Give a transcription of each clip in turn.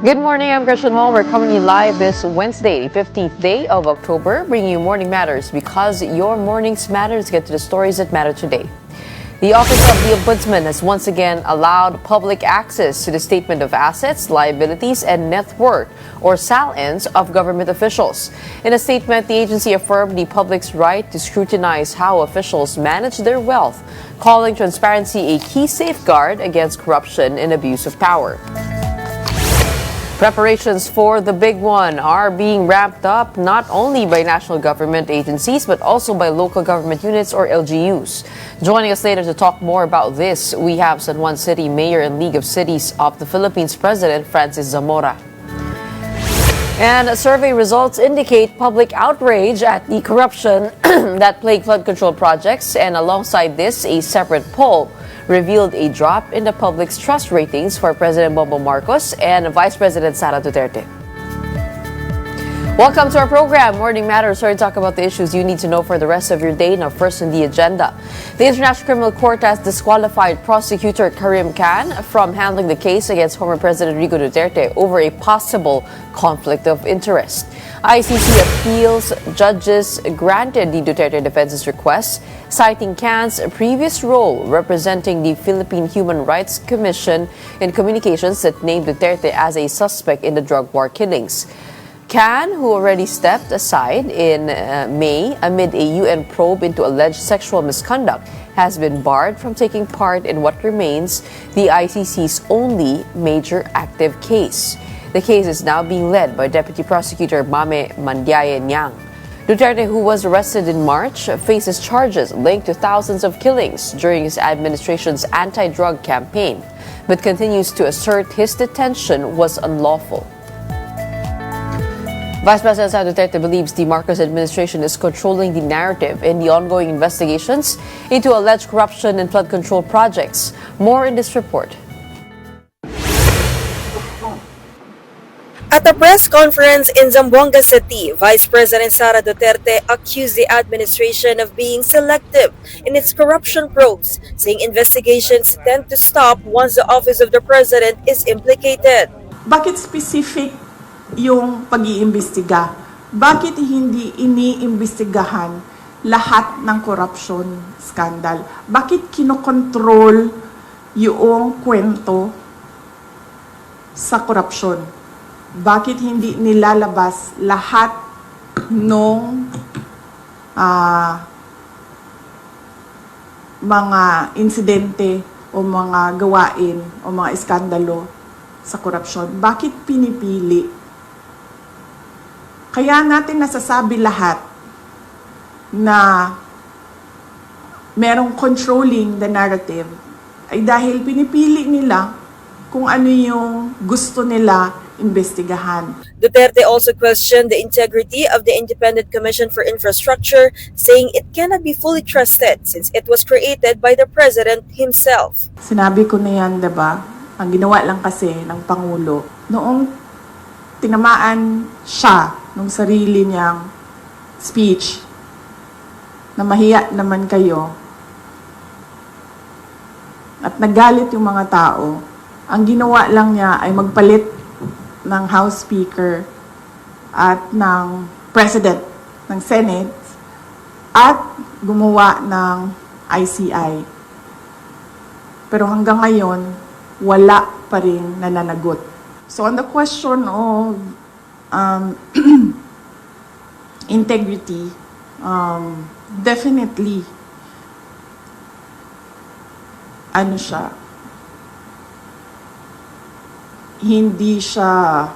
Good morning, I'm Gretchen Ho. We're coming to you live this Wednesday, the 15th day of October, bringing you Morning Matters because your mornings matters. Get to the stories that matter today. The Office of the Ombudsman has once again allowed public access to the Statement of Assets, Liabilities, and Net Worth, or SALNs, of government officials. In a statement, the agency affirmed the public's right to scrutinize how officials manage their wealth, calling transparency a key safeguard against corruption and abuse of power. Preparations for the big one are being ramped up not only by national government agencies but also by local government units or LGUs. Joining us later to talk more about this, we have San Juan City Mayor and League of Cities of the Philippines President Francis Zamora. And survey results indicate public outrage at the corruption that plagued flood control projects, and alongside this, a separate poll revealed a drop in the public's trust ratings for President Bongbong Marcos and Vice President Sara Duterte. Welcome to our program, Morning Matters, where we talk about the issues you need to know for the rest of your day. Now, first on the agenda, the International Criminal Court has disqualified prosecutor Karim Khan from handling the case against former President Rodrigo Duterte over a possible conflict of interest. ICC appeals judges granted the Duterte defense's request, citing Khan's previous role representing the Philippine Human Rights Commission in communications that named Duterte as a suspect in the drug war killings. Khan, who already stepped aside in May amid a UN probe into alleged sexual misconduct, has been barred from taking part in what remains the ICC's only major active case. The case is now being led by Deputy Prosecutor Mame Mandiaye Nyang. Duterte, who was arrested in March, faces charges linked to thousands of killings during his administration's anti-drug campaign, but continues to assert his detention was unlawful. Vice President Sara Duterte believes the Marcos administration is controlling the narrative in the ongoing investigations into alleged corruption in flood control projects. More in this report. At a press conference in Zamboanga City, Vice President Sara Duterte accused the administration of being selective in its corruption probes, saying investigations tend to stop once the office of the president is implicated. Bakit specific yung pag-iimbestiga? Bakit hindi iniimbestigahan lahat ng corruption scandal? Bakit kinokontrol yung kwento sa corruption? Bakit hindi nilalabas lahat ng mga insidente o mga gawain o mga iskandalo sa korupsyon? Bakit pinipili? Kaya natin nasasabi lahat na merong controlling the narrative ay dahil pinipili nila kung ano yung gusto nila investigahan. Duterte also questioned the integrity of the Independent Commission for Infrastructure, saying it cannot be fully trusted since it was created by the President himself. Sinabi ko na yan, diba? Ang ginawa lang kasi ng Pangulo, noong tinamaan siya nung sarili niyang speech na mahiya naman kayo at nagalit yung mga tao, ang ginawa lang niya ay magpalit ng House Speaker at ng President ng Senate at gumawa ng ICI. Pero hanggang ngayon, wala pa rin nananagot. So on the question of integrity, definitely, hindi siya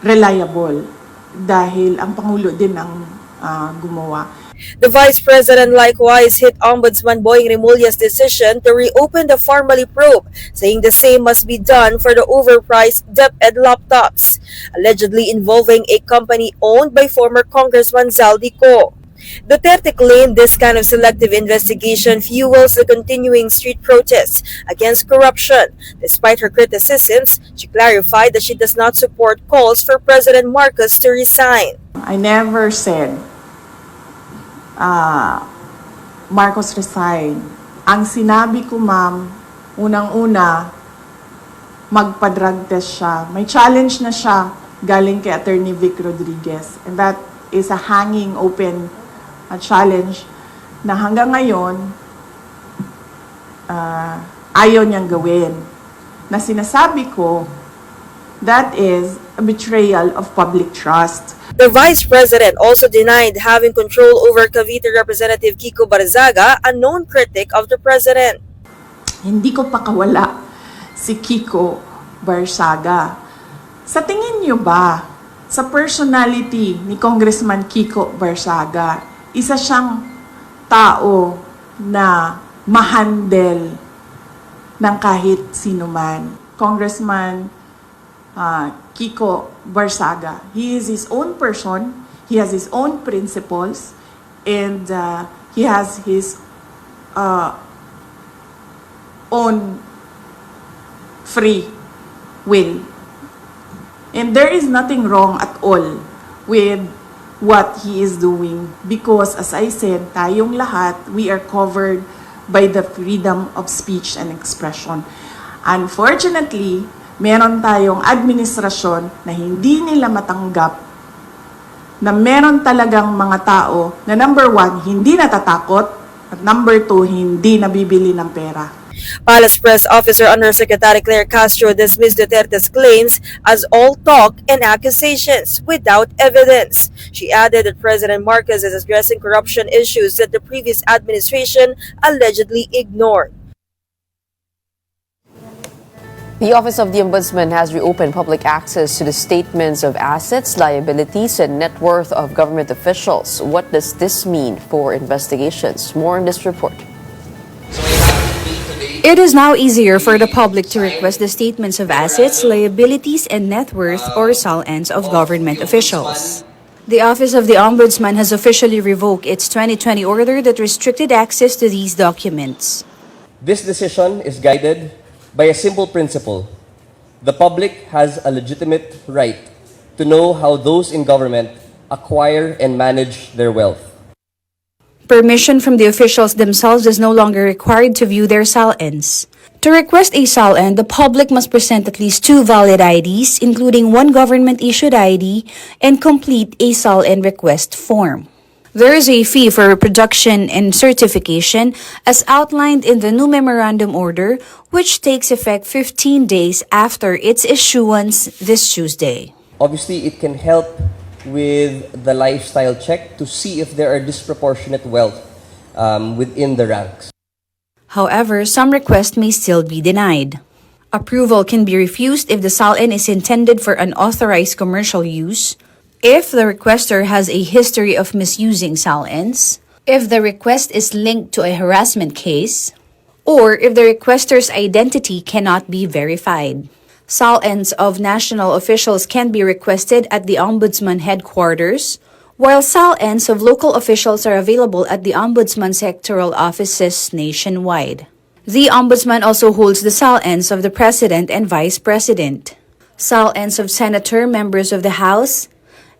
reliable dahil ang Pangulo din ang gumawa. The Vice President likewise hit Ombudsman Boying Remulla's decision to reopen the Formally probe, saying the same must be done for the overpriced DepEd laptops, allegedly involving a company owned by former Congressman Zaldi Co. Duterte claimed this kind of selective investigation fuels the continuing street protests against corruption. Despite her criticisms, she clarified that she does not support calls for President Marcos to resign. I never said Marcos resign. Ang sinabi ko, ma'am, unang-una, magpa-drug test siya. May challenge na siya galing kay Attorney Vic Rodriguez. And that is a hanging open challenge na hanggang ngayon ayaw niyang gawin. Na sinasabi ko, that is a betrayal of public trust. The Vice President also denied having control over Cavite Representative Kiko Barzaga, a known critic of the President. Hindi ko pakawala si Kiko Barzaga. Sa tingin niyo ba, sa personality ni Congressman Kiko Barzaga, isa siyang tao na mahandle ng kahit sino man? Congressman Kiko Barzaga, he is his own person, he has his own principles, and he has his own free will. And there is nothing wrong at all with what he is doing because, as I said, tayong lahat, we are covered by the freedom of speech and expression. Unfortunately, meron tayong administrasyon na hindi nila matanggap na meron talagang mga tao na number one, hindi natatakot, at number two, hindi nabibili ng pera. Palace Press Officer Undersecretary Claire Castro dismissed Duterte's claims as all talk and accusations without evidence. She added that President Marcos is addressing corruption issues that the previous administration allegedly ignored. The Office of the Ombudsman has reopened public access to the statements of assets, liabilities, and net worth of government officials. What does this mean for investigations? More in this report. It is now easier for the public to request the statements of assets, liabilities, and net worth or SALNs of government officials. The Office of the Ombudsman has officially revoked its 2020 order that restricted access to these documents. This decision is guided by a simple principle. The public has a legitimate right to know how those in government acquire and manage their wealth. Permission from the officials themselves is no longer required to view their SALNs. To request a SALN, the public must present at least 2 valid IDs, including one government-issued ID, and complete a SALN request form. There is a fee for reproduction and certification as outlined in the new memorandum order, which takes effect 15 days after its issuance this Tuesday. Obviously, it can help with the lifestyle check to see if there are disproportionate wealth within the ranks. However, some requests may still be denied. Approval can be refused if the SALN is intended for unauthorized commercial use, if the requester has a history of misusing SALNs, if the request is linked to a harassment case, or if the requester's identity cannot be verified. SALNs of national officials can be requested at the Ombudsman headquarters, while SALNs of local officials are available at the Ombudsman sectoral offices nationwide. The Ombudsman also holds the SALNs of the President and Vice President. SALNs of Senator, members of the House,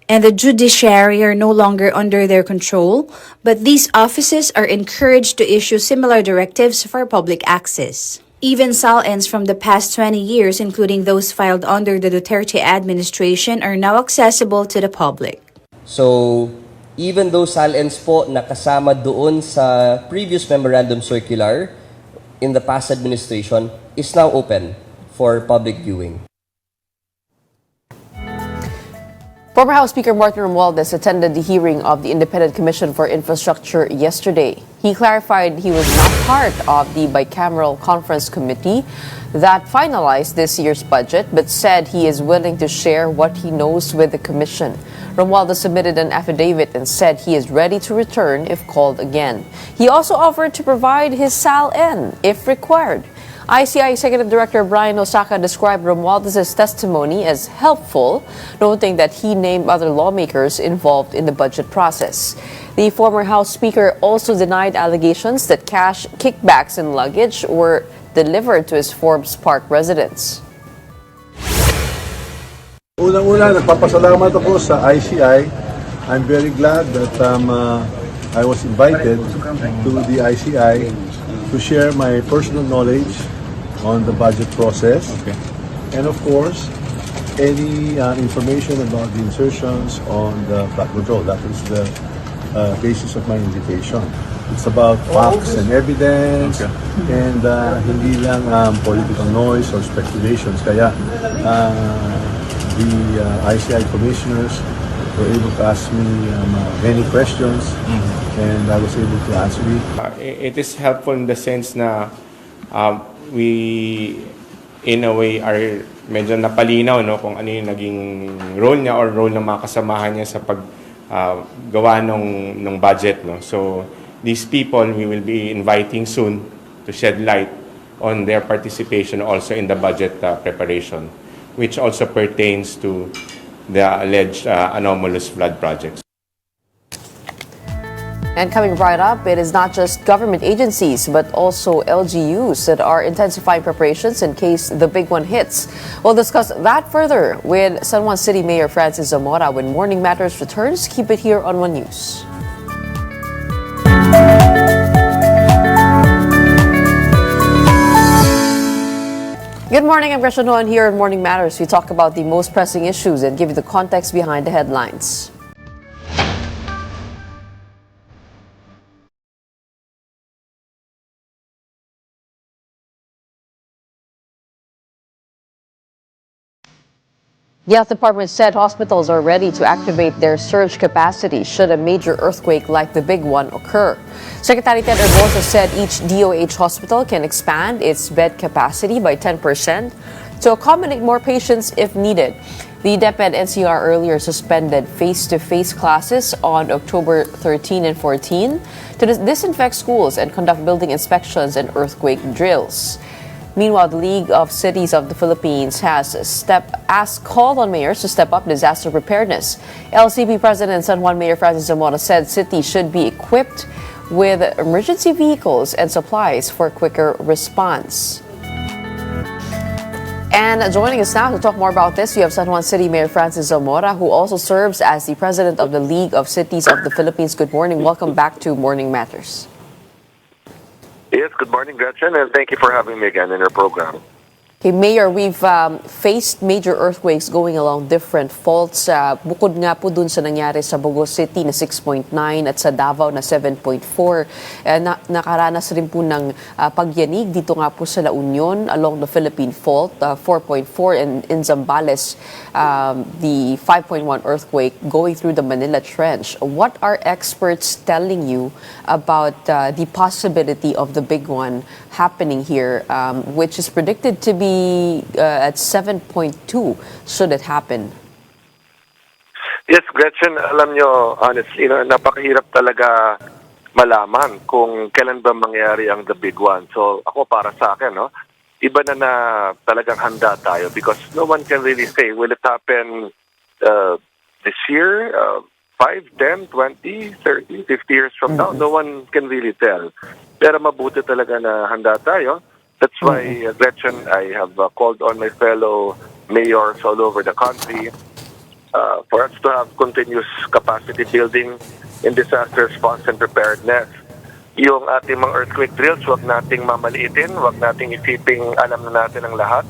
and the judiciary are no longer under their control, but these offices are encouraged to issue similar directives for public access. Even SALNs from the past 20 years, including those filed under the Duterte administration, are now accessible to the public. So, even those SALNs po na kasama doon sa previous memorandum circular in the past administration is now open for public viewing. Former House Speaker Martin Romualdez attended the hearing of the Independent Commission for Infrastructure yesterday. He clarified he was not part of the bicameral conference committee that finalized this year's budget, but said he is willing to share what he knows with the commission. Romualdez submitted an affidavit and said he is ready to return if called again. He also offered to provide his SALN if required. ICI Executive Director Brian Osaka described Romualdez's testimony as helpful, noting that he named other lawmakers involved in the budget process. The former House Speaker also denied allegations that cash, kickbacks, and luggage were delivered to his Forbes Park residence. Unang-una, nagpapasalamat ako sa ICI. I'm very glad that I was invited to the ICI to share my personal knowledge on the budget process. And of course, any information about the insertions on the flood control. That is the basis of my invitation. It's about facts and evidence and hindi lang political noise or speculations. Kaya the ICI commissioners were able to ask me many questions and I was able to answer it. It is helpful in the sense na we in a way are medyo napalinaw kung ano yung naging role niya or role ng mga kasamahan niya sa paggawa ng budget. So these people we will be inviting soon to shed light on their participation also in the budget preparation, which also pertains to the alleged anomalous flood projects. And coming right up, it is not just government agencies, but also LGUs that are intensifying preparations in case the big one hits. We'll discuss that further with San Juan City Mayor Francis Zamora when Morning Matters returns. Keep it here on One News. Good morning, I'm Gretchen Ho, and here on Morning Matters, we talk about the most pressing issues and give you the context behind the headlines. The health department said hospitals are ready to activate their surge capacity should a major earthquake like the big one occur. Secretary Ted Herbosa said each DOH hospital can expand its bed capacity by 10% to accommodate more patients if needed. The DepEd NCR earlier suspended face-to-face classes on October 13 and 14 to disinfect schools and conduct building inspections and earthquake drills. Meanwhile, the League of Cities of the Philippines has called on mayors to step up disaster preparedness. LCP President San Juan Mayor Francis Zamora said cities should be equipped with emergency vehicles and supplies for quicker response. And joining us now to talk more about this, we have San Juan City Mayor Francis Zamora, who also serves as the President of the League of Cities of the Philippines. Good morning. Welcome back to Morning Matters. Yes, good morning, Gretchen, and thank you for having me again in your program. Okay, Mayor, we've faced major earthquakes going along different faults. Bukod nga po dun sa nangyari sa Bogo City na 6.9 at sa Davao na 7.4. Nakaranas rin po ng pagyanig dito nga po sa La Union along the Philippine Fault, 4.4, and in Zambales, the 5.1 earthquake going through the Manila Trench. What are experts telling you about the possibility of the big one happening here, which is predicted to be at 7.2 should it happen? Yes, Gretchen, alam nyo, honestly, napakahirap talaga malaman kung kailan ba mangyari ang the big one. So ako para sa akin, iba na talagang handa tayo because no one can really say, will it happen this year, 5, 10, 20, 30, 50 years from now? No one can really tell. Pero mabuti talaga na handa tayo. That's why, Gretchen, I have called on my fellow mayors all over the country for us to have continuous capacity building in disaster response and preparedness. Yung ating mga earthquake drills, huwag nating mamaliitin, huwag nating isiping alam na natin ang lahat.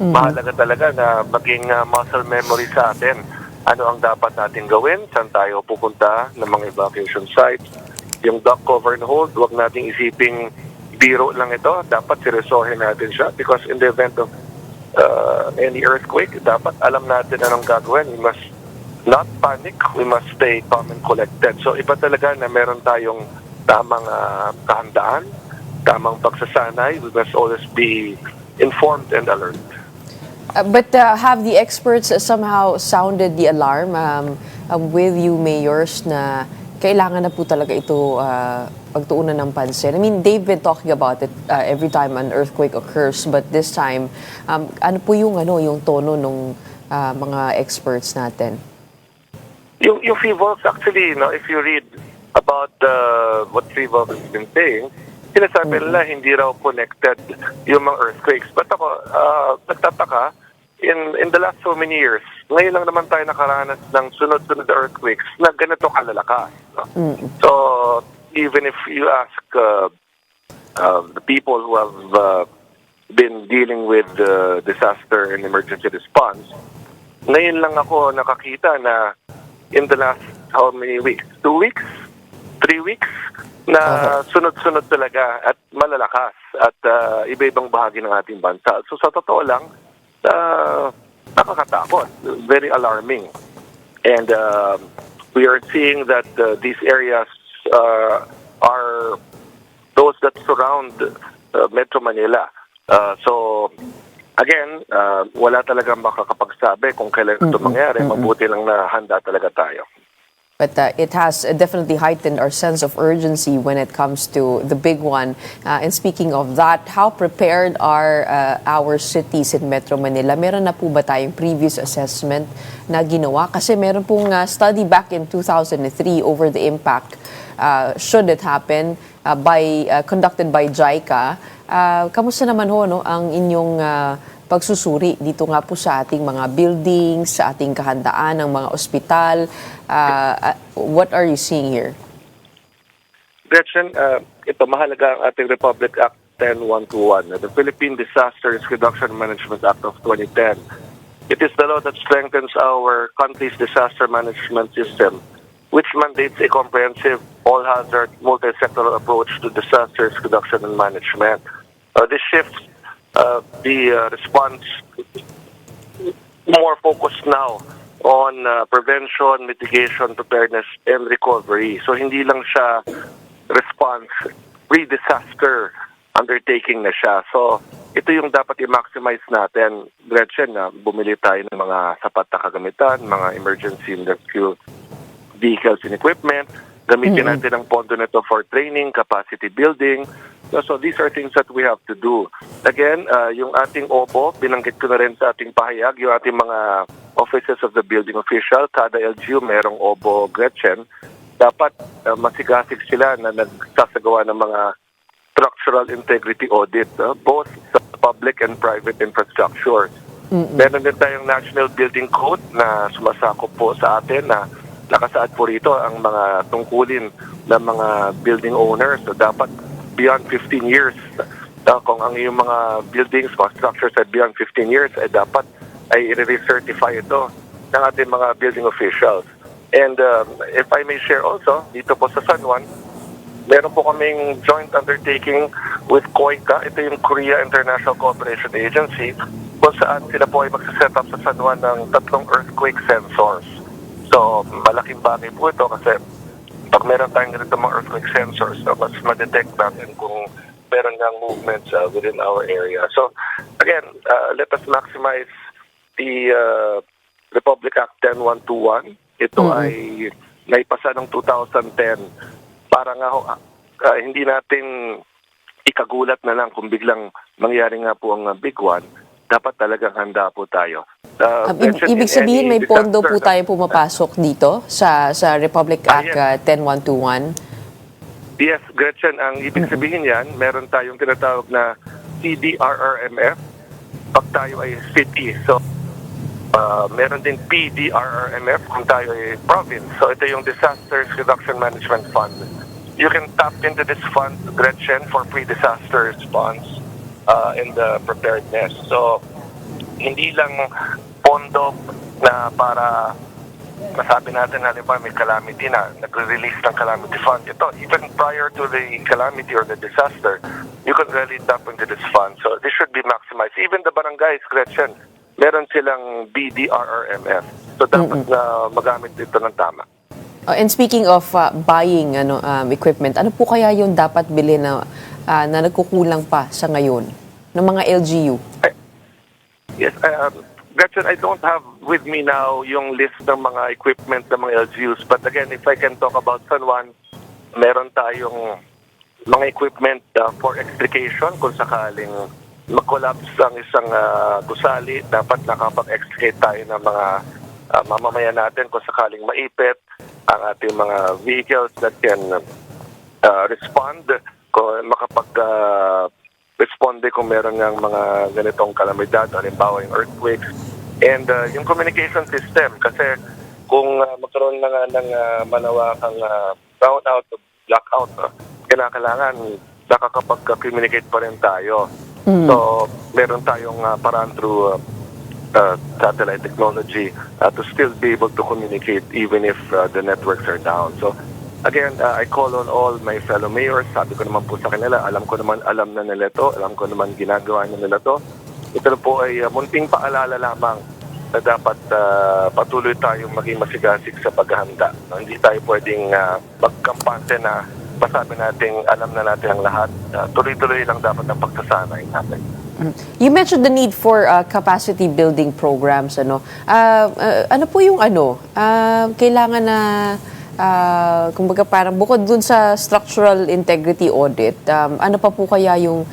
Mahalaga talaga na maging muscle memory sa atin. Ano ang dapat natin gawin, saan tayo pupunta ng mga evacuation sites. Yung duck cover and hold, huwag nating isiping biro lang ito, dapat seryosohin natin siya because in the event of any earthquake, dapat alam natin anong gagawin. We must not panic, we must stay calm and collected. So iba talaga na meron tayong tamang kahandaan, tamang pagsasanay. We must always be informed and alert. But have the experts somehow sounded the alarm with you mayors na kailangan na po talaga ito pagtuunan ng pansin? I mean, they've been talking about it every time an earthquake occurs, but this time, ano po yung tono ng mga experts natin? Yung FIVOLs actually, if you read about what FIVOLs has been saying, sinasabi nila hindi raw connected yung mga earthquakes. But ako, nagtataka, in the last so many years, ngayon lang naman tayo nakaranas ng sunod-sunod earthquakes na ganito kalalakas. So, even if you ask the people who have been dealing with disaster and emergency response. Ngayon lang ako nakakita na in the last how many weeks? 2 weeks? 3 weeks? Na sunod-sunod talaga at malalakas at iba-ibang bahagi ng ating bansa. So sa totoo lang, nakakatakot, very alarming. And we are seeing that these areas are those that surround Metro Manila. So again, wala talagang makakapagsabi kung kailan ito mangyari. Mabuti lang na handa talaga tayo. But it has definitely heightened our sense of urgency when it comes to the big one. And speaking of that, how prepared are our cities in Metro Manila? Meron na po ba tayong previous assessment na ginawa? Kasi meron pong study back in 2003 over the impact, should it happen, conducted by JICA. Kamusta naman ho ang inyong pagsusuri dito nga po sa ating mga buildings, sa ating kahandaan ng mga ospital? What are you seeing here? Gretchen, ito mahalaga ang ating Republic Act 10121, the Philippine Disaster Risk Reduction and Management Act of 2010. It is the law that strengthens our country's disaster management system, which mandates a comprehensive, all-hazard, multi-sectoral approach to disaster risk reduction and management. This shifts the response more focused now on prevention, mitigation, preparedness, and recovery. So hindi lang siya response, pre-disaster undertaking na siya. So ito yung dapat i-maximize natin, Gretchen, na bumili tayo ng mga sapat na kagamitan, mga emergency rescue vehicles and equipment. Gamitin natin ang pondo nito for training, capacity building. So these are things that we have to do. Again, yung ating OBO, binanggit ko na rin sa ating pahayag, yung ating mga offices of the building official, kada LGU merong OBO, Gretchen. Dapat masigasig sila na nagsasagawa ng mga structural integrity audit, both sa public and private infrastructure. Meron din tayong National Building Code na sumasakop po sa atin na nakasaad po rito ang mga tungkulin ng mga building owners. So dapat beyond 15 years, kung ang iyong mga buildings, mga structures at beyond 15 years, dapat ay i-recertify ito ng ating mga building officials. And if I may share also, dito po sa San Juan, meron po kaming joint undertaking with COICA, ito yung Korea International Cooperation Agency, kung saan sila po ay magsaset up sa San Juan ng 3 earthquake sensors. So, malaking bagay po ito kasi pag meron tayong ganito mga earthquake sensors, mas ma-detect natin kung meron ng movements within our area. So, again, let us maximize the Republic Act 10121. Ito ay naipasa ng 2010 para nga hindi natin ikagulat na lang kung biglang mangyari nga po ang big one. Dapat talagang handa po tayo. Ibig sabihin may pondo po tayo pumapasok dito sa Republic Act 10121? Yes, Gretchen, ang ibig sabihin yan, meron tayong tinatawag na CDRRMF pag tayo ay city. So, meron din PDRRMF kung tayo ay province. So, ito yung Disaster Reduction Management Fund. You can tap into this fund, Gretchen, for pre-disaster response and preparedness. So, hindi lang pondo na para masabi natin halimbawa may calamity na nagre-release ng calamity fund. Ito, even prior to the calamity or the disaster, you can really tap into this fund. So this should be maximized. Even the barangays, Gretchen, meron silang BDRRMF. So dapat na magamit dito ng tama. And speaking of buying equipment, ano po kaya yung dapat bilhin na nagkukulang pa sa ngayon ng mga LGU? Yes, Gretchen, I don't have with me now yung list ng mga equipment ng mga LGUs. But again, if I can talk about San Juan, meron tayong mga equipment for extrication. Kung sakaling mag-collapse ang isang gusali, dapat nakapag-extricate tayo ng mga mamamayan natin kung sakaling maipit ang ating mga vehicles that can respond, kung responde kung meron ng mga ganitong kalamidad, halimbawa yung earthquakes, and yung communication system. Kasi kung magkaroon na nga ng malawakang brownout o blackout, kailangan nakakapag-communicate pa rin tayo. So, meron tayong paraan through satellite technology to still be able to communicate even if the networks are down. So, again, I call on all my fellow mayors. Sabi ko naman po sa kanila, alam na nila to, alam ko naman ginagawa na nila to. Ito na po ay munting paalala lamang na dapat patuloy tayong maging masigasig sa paghahanda. Hindi tayo pwedeng magkampante na pasabi natin, alam na natin ang lahat. Tuloy-tuloy lang dapat ang pagsasanay natin. You mentioned the need for capacity building programs. Ano po yung kailangan na kumbaga parang bukod dun sa structural integrity audit, ano pa po kaya yung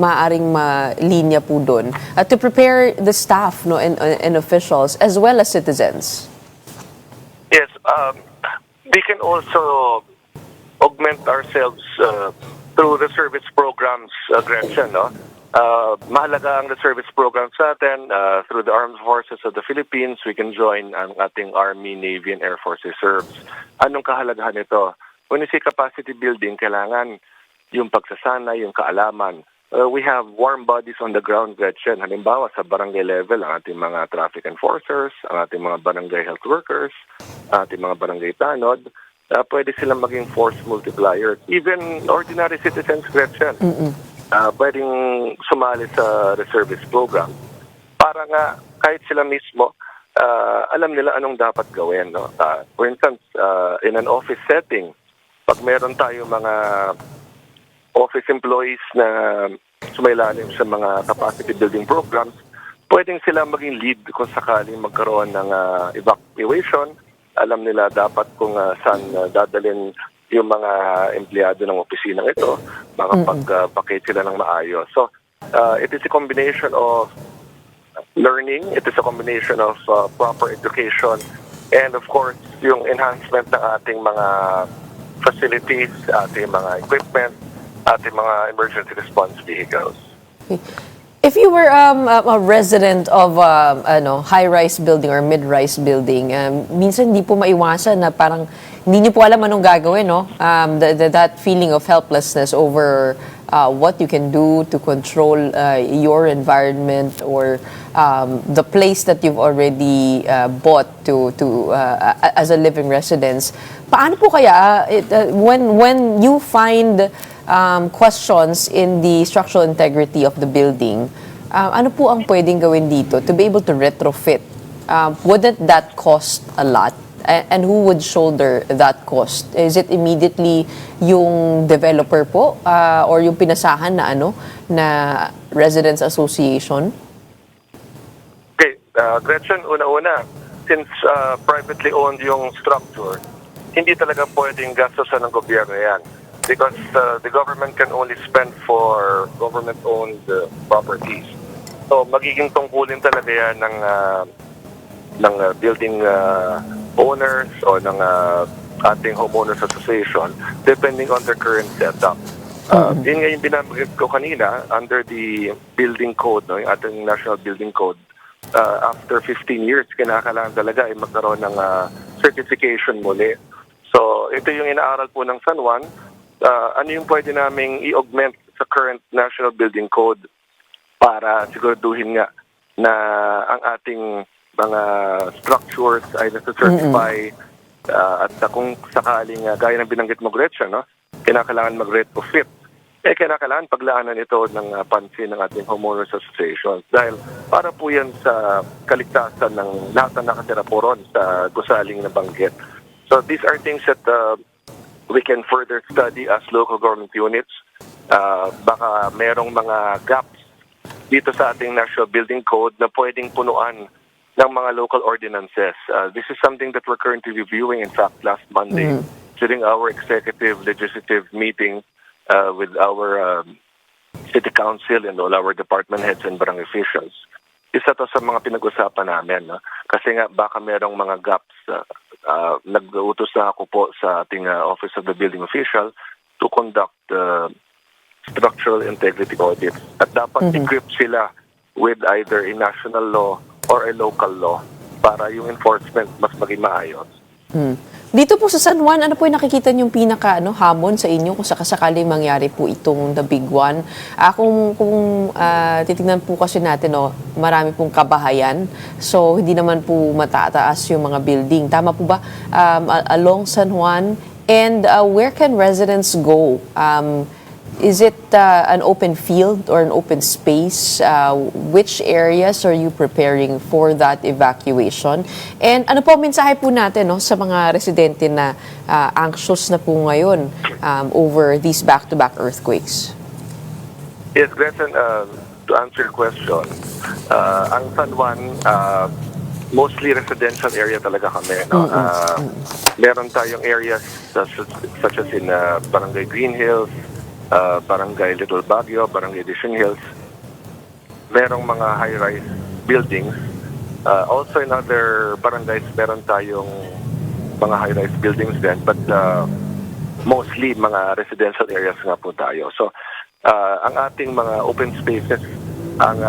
maaring linya po dun to prepare the staff and officials as well as citizens? Yes, we can also augment ourselves through the service programs, Gretchen, no? Mahalaga ang the service programs natin. Through the Armed Forces of the Philippines, we can join ang ating Army, Navy, and Air Force Reserves. Anong kahalagahan nito? When you say capacity building, kailangan yung pagsasanay, yung kaalaman. We have warm bodies on the ground, Gretchen. Halimbawa, sa barangay level, ang ating mga traffic enforcers, ang ating mga barangay health workers, ang ating mga barangay tanod, pwede silang maging force multiplier. Even ordinary citizens, Gretchen, pwedeng sumali sa reservist program para nga kahit sila mismo, alam nila anong dapat gawin. No? For instance, in an office setting, pag meron tayo mga office employees na sumailalim sa mga capacity building programs, pwedeng sila maging lead kung sakaling magkaroon ng evacuation. Alam nila dapat kung saan dadalhin yung mga empleyado ng opisinang ito, makapag-vacate sila ng maayos. So, it is a combination of learning, it is a combination of proper education, and of course, yung enhancement ng ating mga facilities, ating mga equipment, ating mga emergency response vehicles. If you were a resident of high-rise building or mid-rise building, minsan hindi po maiwasan na parang hindi niyo po alam anong gagawin, no? That feeling of helplessness over what you can do to control your environment or the place that you've already bought to as a living residence. Paano po kaya when you find questions in the structural integrity of the building, ano po ang pwedeng gawin dito to be able to retrofit? Wouldn't that cost a lot? And who would shoulder that cost? Is it immediately yung developer po or yung pinasahan na residents association? Okay, Gretchen, una-una, since privately owned yung structure, hindi talaga pwedeng gastusan ng gobyerno yan. Because the government can only spend for government-owned properties. So magiging tungkulin talaga yan ng building owners o ng ating homeowners association depending on their current setup. Yun nga yung binabagay ko kanina under the building code, no, yung ating national building code. After 15 years, kinakailangan talaga ay magkaroon ng certification muli. So ito yung inaaral po ng San Juan. Ano yung pwede naming i-augment sa current national building code para siguraduhin nga na ang ating mga structures ay nasa-certify at kung sakaling gaya ng binanggit mo, Gretchen, no? Kinakailangan mag-retrofit. Kinakailangan paglaanan ito ng pansin ng ating homeowners associations dahil para po yan sa kaligtasan ng lahat na nakatira po ron sa gusaling na banggit. So these are things that we can further study as local government units. Baka merong mga gaps dito sa ating national building code na pwedeng punuan ng mga local ordinances. This is something that we're currently reviewing. In fact, last Monday, during our executive legislative meeting with our city council and all our department heads and barangay officials, isa to sa mga pinag-usapan namin. No? Kasi nga baka merong mga gaps. Nag-utos na ako po sa ating Office of the Building Official to conduct structural integrity audits. At dapat equip sila with either a national law or a local law para yung enforcement mas maging maayos. Dito po sa San Juan, ano po yung nakikita niyong hamon sa inyo kung sakasakaling mangyari po itong the big one? Kung titignan po kasi natin, marami pong kabahayan. So, hindi naman po matataas yung mga building. Tama po ba? Along San Juan. And where can residents go? Is it an open field or an open space? Which areas are you preparing for that evacuation? And ano po mensahe po natin sa mga residente na anxious na po ngayon over these back-to-back earthquakes? Yes, Gretchen, to answer your question, ang San Juan, mostly residential area talaga kami. No? Meron tayong areas such as in Barangay Green Hills, Barangay Little Baguio, Barangay Edition Hills. Merong mga high-rise buildings. Also in other barangays, meron tayong mga high-rise buildings din. But mostly mga residential areas nga po tayo. So, ang ating mga open spaces, ang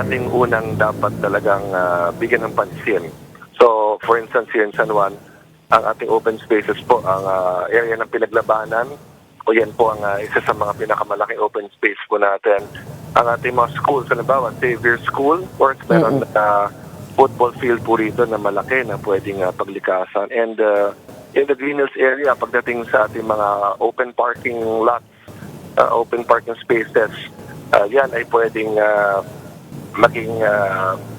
ating unang dapat talagang bigyan ng pansin. So, for instance, here in San Juan, ang ating open spaces po, ang area ng pinaglabanan, o yan po ang isa sa mga pinakamalaking open space po natin. Ang ating mga schools, halimbawa, Xavier School, or meron na football field po rito na malaki na pwedeng paglikasan. And in the Green Hills area, pagdating sa ating mga open parking lots, open parking spaces, yan ay pwedeng maging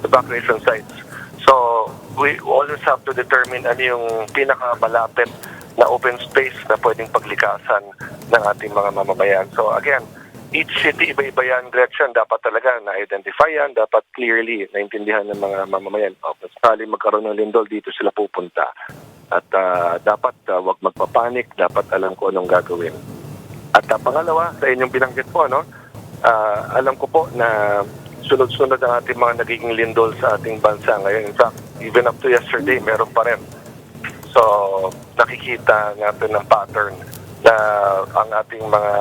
evacuation sites. So, we always have to determine ano yung pinakamalapit na open space na pwedeng paglikasan ng ating mga mamamayan. So again, each city iba-iba yan, Gretchen. Dapat talaga na-identify yan, dapat clearly naintindihan ng mga mamamayan. Sakali magkaroon ng lindol, dito sila pupunta. At dapat wag magpapanik, dapat alam ko anong gagawin. At pangalawa, sa inyong binanggit po, alam ko po na sunod-sunod ang ating mga nagiging lindol sa ating bansa ngayon. In fact, even up to yesterday, meron pa rin. So, nakikita natin ng pattern na ang ating mga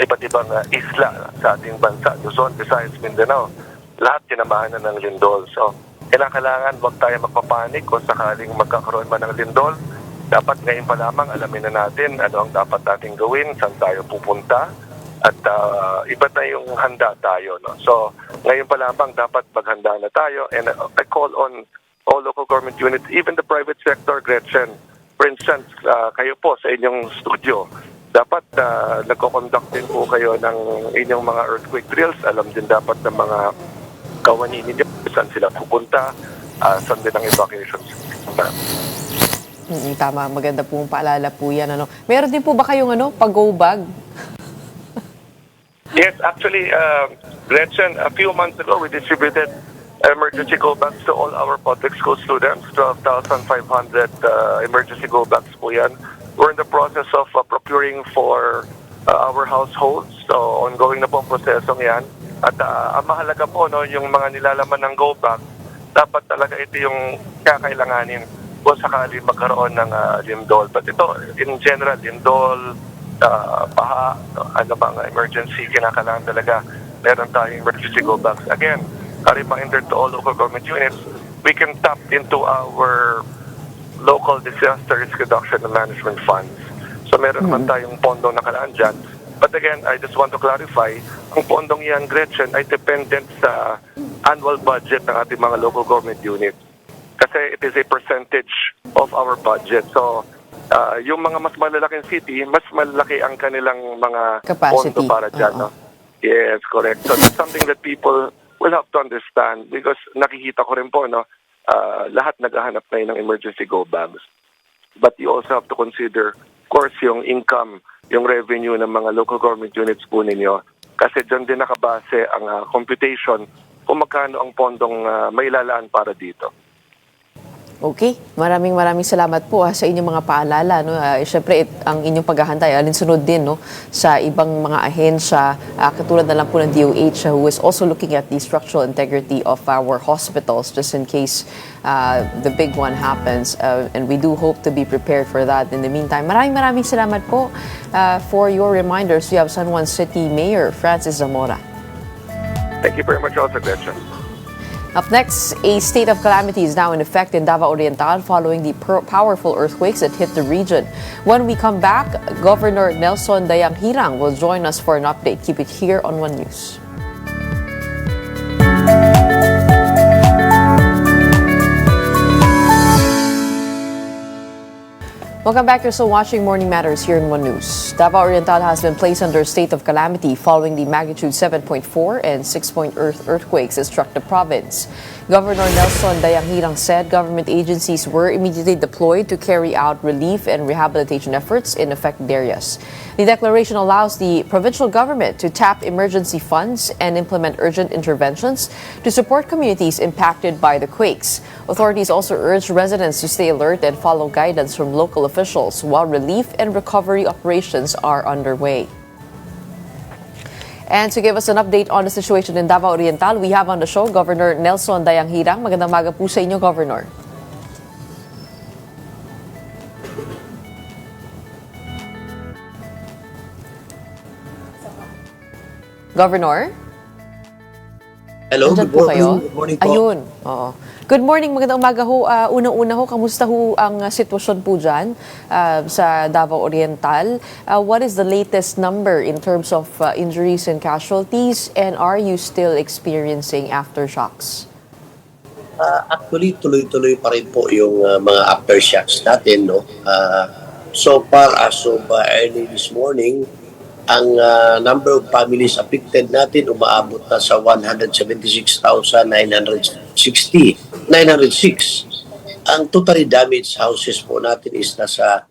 iba't ibang isla sa ating bansa, Luzon, Visayas, Mindanao, lahat tinamahan na ng lindol. So, kailangan wag tayo magpapanik kung sakaling magkakaroon man ng lindol. Dapat ngayon pa lamang alamin na natin ano ang dapat nating gawin, saan tayo pupunta, at iba na yung handa tayo. No? So, ngayon pa lamang dapat maghanda na tayo. And I call on all local government units, even the private sector, Gretchen. For instance, kayo po sa inyong studio, dapat nagko-conduct din po kayo ng inyong mga earthquake drills. Alam din dapat ng mga kawani ninyo saan sila pupunta, saan din ang evacuations. Tama, maganda pong paalala po yan. Meron din po ba kayong pag-go bag? Yes, actually, Gretchen, a few months ago, we distributed emergency go bags to all our public school students, 12,500 emergency go bags po yan. We're in the process of procuring for our households. So, ongoing na po ang prosesong yan. At ang mahalaga po, yung mga nilalaman ng go bag, dapat talaga ito yung kakailanganin kung sakali magkaroon ng lindol. But ito, in general, lindol, baha, ano bang emergency, kinakailangan talaga meron tayong emergency go bags. Again, a reminder to all local government units, we can tap into our local disaster risk reduction and management funds. So meron naman tayong pondo nakalaan dyan. But again, I just want to clarify, ang pondong yan, Gretchen, ay dependent sa annual budget ng ating mga local government units. Kasi it is a percentage of our budget. So yung mga mas malalaking city, mas malaki ang kanilang mga capacity. Pondo para dyan. No? Yes, correct. So that's something that people will have to understand because nakikita ko rin po, lahat naghahanap na ng emergency go bags. But you also have to consider, of course, yung income, yung revenue ng mga local government units po ninyo. Kasi dyan din nakabase ang computation kung magkano ang pondong mailalaan para dito. Okay, maraming salamat po sa inyong mga paalala. Siyempre, ang inyong paghahanda ay alinsunod din sa ibang mga ahensya, katulad na lang po ng DOH who is also looking at the structural integrity of our hospitals just in case the big one happens. And we do hope to be prepared for that. In the meantime, maraming salamat po for your reminders. We have San Juan City Mayor Francis Zamora. Thank you very much also, Gretchen. Up next, a state of calamity is now in effect in Davao Oriental following the powerful earthquakes that hit the region. When we come back, Governor Nelson Dayanghirang will join us for an update. Keep it here on One News. Welcome back. You're still watching Morning Matters here in One News. Davao Oriental has been placed under a state of calamity following the magnitude 7.4 and 6-point earthquakes that struck the province. Governor Nelson Dayanghirang said government agencies were immediately deployed to carry out relief and rehabilitation efforts in affected areas. The declaration allows the provincial government to tap emergency funds and implement urgent interventions to support communities impacted by the quakes. Authorities also urged residents to stay alert and follow guidance from local officials while relief and recovery operations are underway. And to give us an update on the situation in Davao Oriental, we have on the show Governor Nelson Dayanghirang. Magandang umaga po sa inyo, Governor. Governor? Hello, Andyan good po kayo? morning. Good morning po. Ayun, oo. Good morning, magandang umaga ho. Unang-una ho, kamusta ho ang sitwasyon po dyan sa Davao Oriental? What is the latest number in terms of injuries and casualties? And are you still experiencing aftershocks? Actually, tuloy-tuloy pa rin po yung mga aftershocks natin. No? So far, as of early this morning, ang number of families affected natin umaabot na sa 906. Ang totally damaged houses po natin is nasa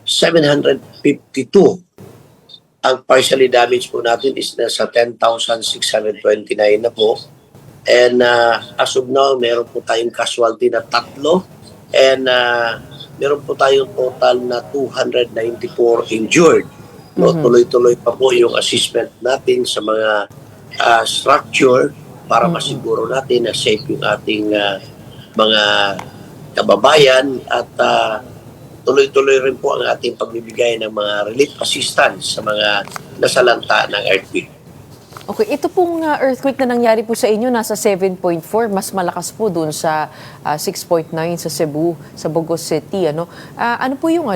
752. Ang partially damaged po natin is nasa 10,629 na po. And as of now, meron po tayong casualty na 3 and meron po tayong total na 294 injured. No, tuloy-tuloy pa po yung assessment natin sa mga structure para masiguro natin na safe yung ating mga kababayan at tuloy-tuloy rin po ang ating pagbibigay ng mga relief assistance sa mga nasalanta ng earthquake. Okay, ito pong earthquake na nangyari po sa inyo nasa 7.4, mas malakas po dun sa 6.9 sa Cebu, sa Bogos City. Ano po yung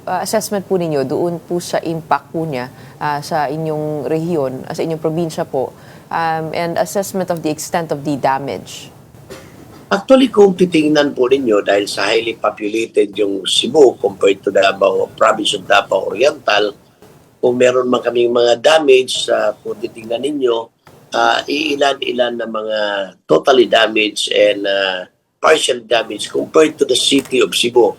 assessment po ninyo doon po sa impact po niya sa inyong rehiyon, sa inyong probinsya po, and assessment of the extent of the damage? Actually, kung titingnan po ninyo, dahil sa highly populated yung Cebu compared to Davao, province of Davao Oriental, kung meron man kaming mga damage, kung titingnan ninyo, iilan-ilan na mga totally damaged and partial damage compared to the city of Cebu.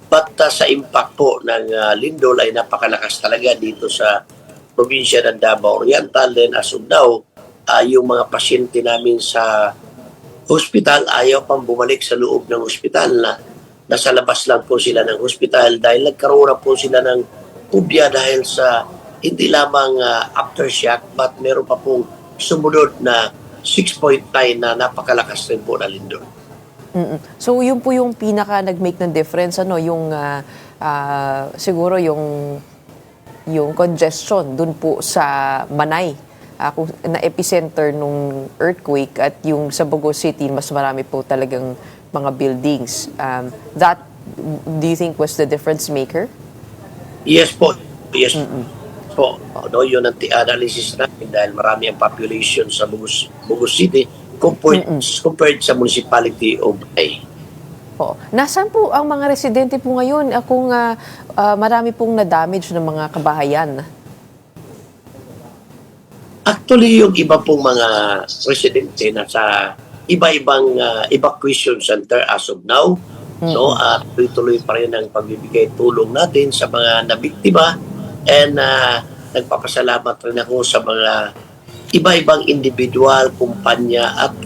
But sa impact po ng lindol ay napakalakas talaga dito sa probinsya ng Davao Oriental. Then as of now, yung mga pasyente namin sa hospital ayaw pang bumalik sa loob ng hospital na nasa labas lang po sila ng hospital dahil nagkaroon na po sila ng ubya dahil sa hindi lamang aftershock but meron pa pong sumunod na 6.9 na napakalakas rin po na lindol. So yun po yung pinaka nag-make ng difference, yung siguro yung congestion dun po sa Manay, na epicenter nung earthquake, at yung sa Bogos City mas marami po talagang mga buildings. That, do you think, was the difference maker? Yes po. Yes po. No, yun ang analysis natin dahil marami ang population sa Bogos City compared sa municipality of Manay. Nasaan po ang mga residente po ngayon kung marami pong na-damage ng mga kabahayan? Actually, yung iba pong mga residente nasa iba-ibang evacuation center as of now. No, at tuloy-tuloy pa rin ang pagbibigay tulong natin sa mga nabiktima and nagpapasalamat rin ako sa mga iba-ibang individual, kumpanya at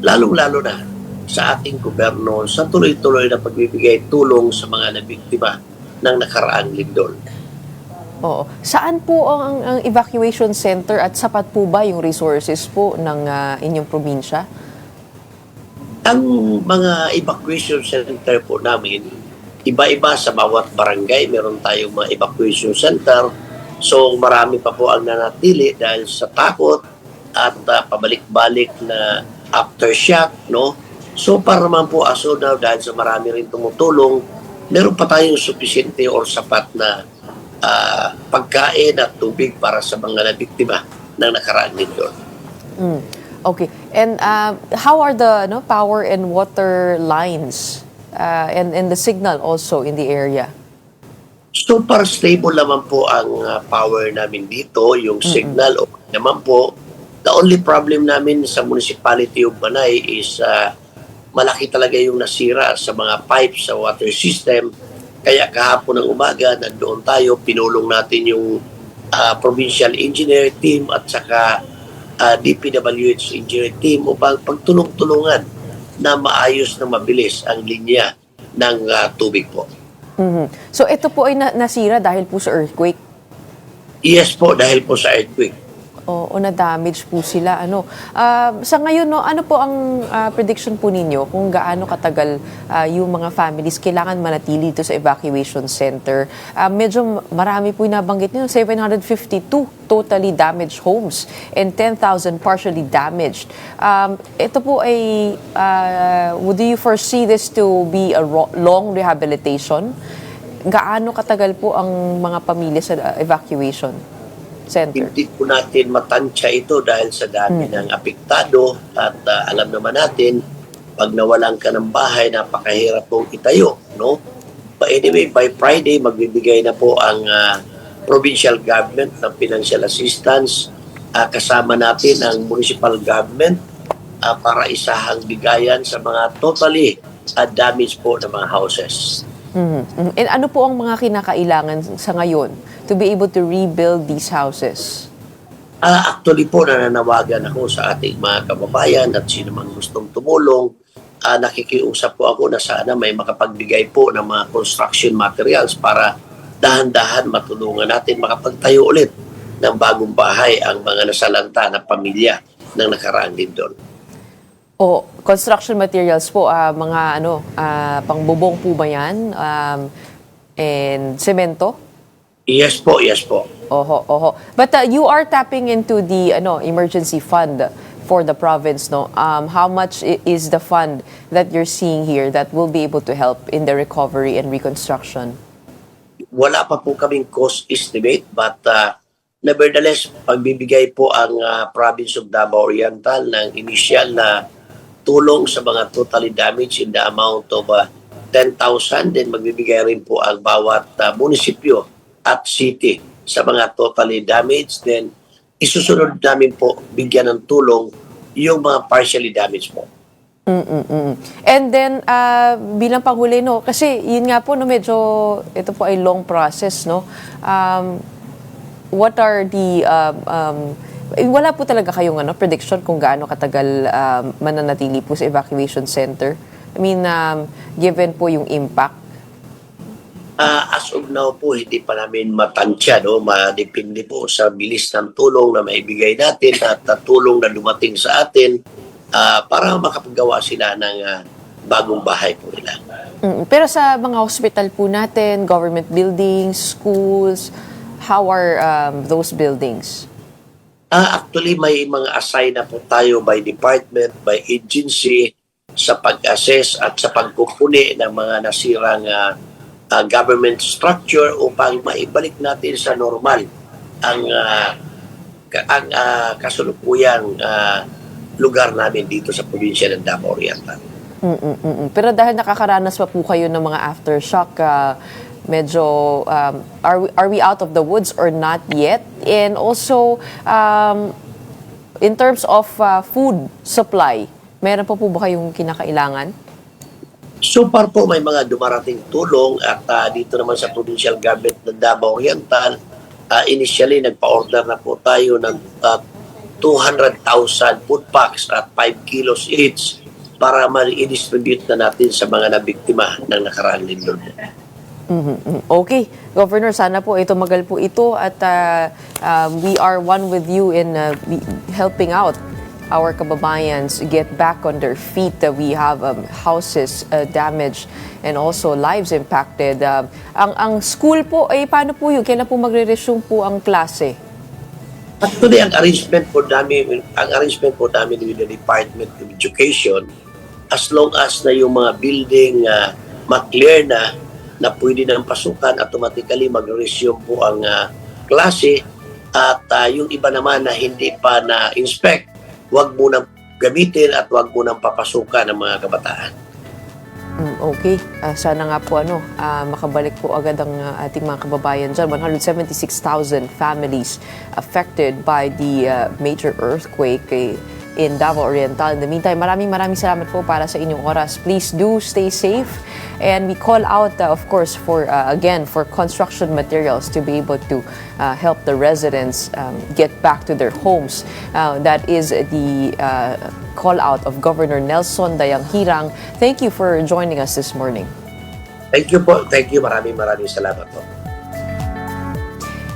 lalong-lalo na sa ating gobyerno sa tuloy-tuloy na pagbibigay tulong sa mga nabiktima ng nakaraang lindol. Saan po ang evacuation center at sapat po ba yung resources po ng inyong probinsya? Ang mga evacuation center po namin, iba-iba sa bawat barangay. Meron tayong mga evacuation center. So marami pa po ang nanatili dahil sa takot at pabalik-balik na aftershock, no? So para naman po as of now, dahil sa marami rin tumutulong, meron pa tayong sufficiente or sapat na pagkain at tubig para sa mga nabiktima ng nakaraan nito. Okay. And how are the power and water lines and the signal also in the area? So para stable naman po ang power namin dito, yung signal o naman po. The only problem namin sa municipality of Banay is malaki talaga yung nasira sa mga pipes sa water system. Kaya kahapon ng umaga, nandoon tayo, pinulong natin yung provincial engineer team at saka DPWH engineer team upang pagtulong-tulungan na maayos na mabilis ang linya ng tubig po. So ito po ay nasira dahil po sa earthquake? Yes po, dahil po sa earthquake. O na-damage po sila. Sa ngayon, ano po ang prediction po ninyo kung gaano katagal yung mga families kailangan manatili dito sa evacuation center? Medyo marami po yung nabanggit nyo, 752 totally damaged homes and 10,000 partially damaged. Ito po ay, do you foresee this to be a long rehabilitation? Gaano katagal po ang mga pamilya sa evacuation center? Hindi po natin matansya ito dahil sa dami ng apektado at alam naman natin, pag nawalan ka ng bahay, napakahirap pong itayo, no? But anyway, by Friday, magbibigay na po ang provincial government ng financial assistance. Kasama natin ang municipal government para isahang bigayan sa mga totally damaged po ng mga houses. And ano po ang mga kinakailangan sa ngayon to be able to rebuild these houses? Actually po, nananawagan ako sa ating mga kababayan at sino man gustong tumulong. Nakikiusap po ako na sana may makapagbigay po ng mga construction materials para dahan-dahan matulungan natin makapagtayo ulit ng bagong bahay ang mga nasalanta na pamilya ng nakaraan din doon. Construction materials po, mga pangbubong po ba yan? And semento? Yes po, yes po. Oho. But you are tapping into the emergency fund for the province, no? How much is the fund that you're seeing here that will be able to help in the recovery and reconstruction? Wala pa po kaming cost estimate but nevertheless, pagbibigay po ang province of Davao Oriental ng initial na tulong sa mga totally damaged in the amount of 10,000. Then magbibigay rin po ang bawat munisipyo at city sa mga totally damaged. Then isusunod namin po bigyan ng tulong yung mga partially damaged po. And then, bilang panghuli, no, kasi yun nga po, no, medyo ito po ay long process, no? What are the wala po talaga kayong prediction kung gaano katagal mananatili po sa evacuation center? I mean, given po yung impact. As of now po, hindi pa namin matansya. No? Madepende po sa bilis ng tulong na maibigay natin at tulong na dumating sa atin para makapagawa sila ng bagong bahay po nila. Pero sa mga hospital po natin, government buildings, schools, how are those buildings? Actually, may mga assign na po tayo by department, by agency sa pag-assess at sa pagkukuni ng mga nasirang government structure upang maibalik natin sa normal ang kasalukuyang lugar namin dito sa probinsya ng Davao Oriental. Pero dahil nakakaranas pa po kayo ng mga aftershock, medyo are we out of the woods or not yet? And also in terms of food supply, meron pa po ba kayong kinakailangan? So far po may mga dumarating tulong at dito naman sa provincial government ng Davao Oriental, initially nagpa-order na po tayo ng 200,000 food packs at 5 kilos each para ma-distribute na natin sa mga nabiktima ng nakaraan lindol. Okay. Governor, sana po tumagal po ito at we are one with you in helping out our kababayans get back on their feet. We have houses damaged and also lives impacted. Ang school po, paano po yun? Kailan po magre-resume po ang klase? Actually, ang arrangement po namin with the Department of Education, as long as na yung mga building ma-clear na pwede nang pasukan, automatically mag-resume po ang klase. At yung iba naman na hindi pa na-inspect, huwag munang gamitin at huwag munang papasukan ng mga kabataan. Okay. Sana nga po makabalik po agad ang ating mga kababayan dyan. 176,000 families affected by the major earthquake in Davao Oriental. In the meantime, maraming salamat po para sa inyong oras. Please do stay safe. And we call out, of course, for construction materials to be able to help the residents get back to their homes. That is the call out of Governor Nelson Dayanghirang. Thank you for joining us this morning. Thank you po. Thank you. Maraming salamat po.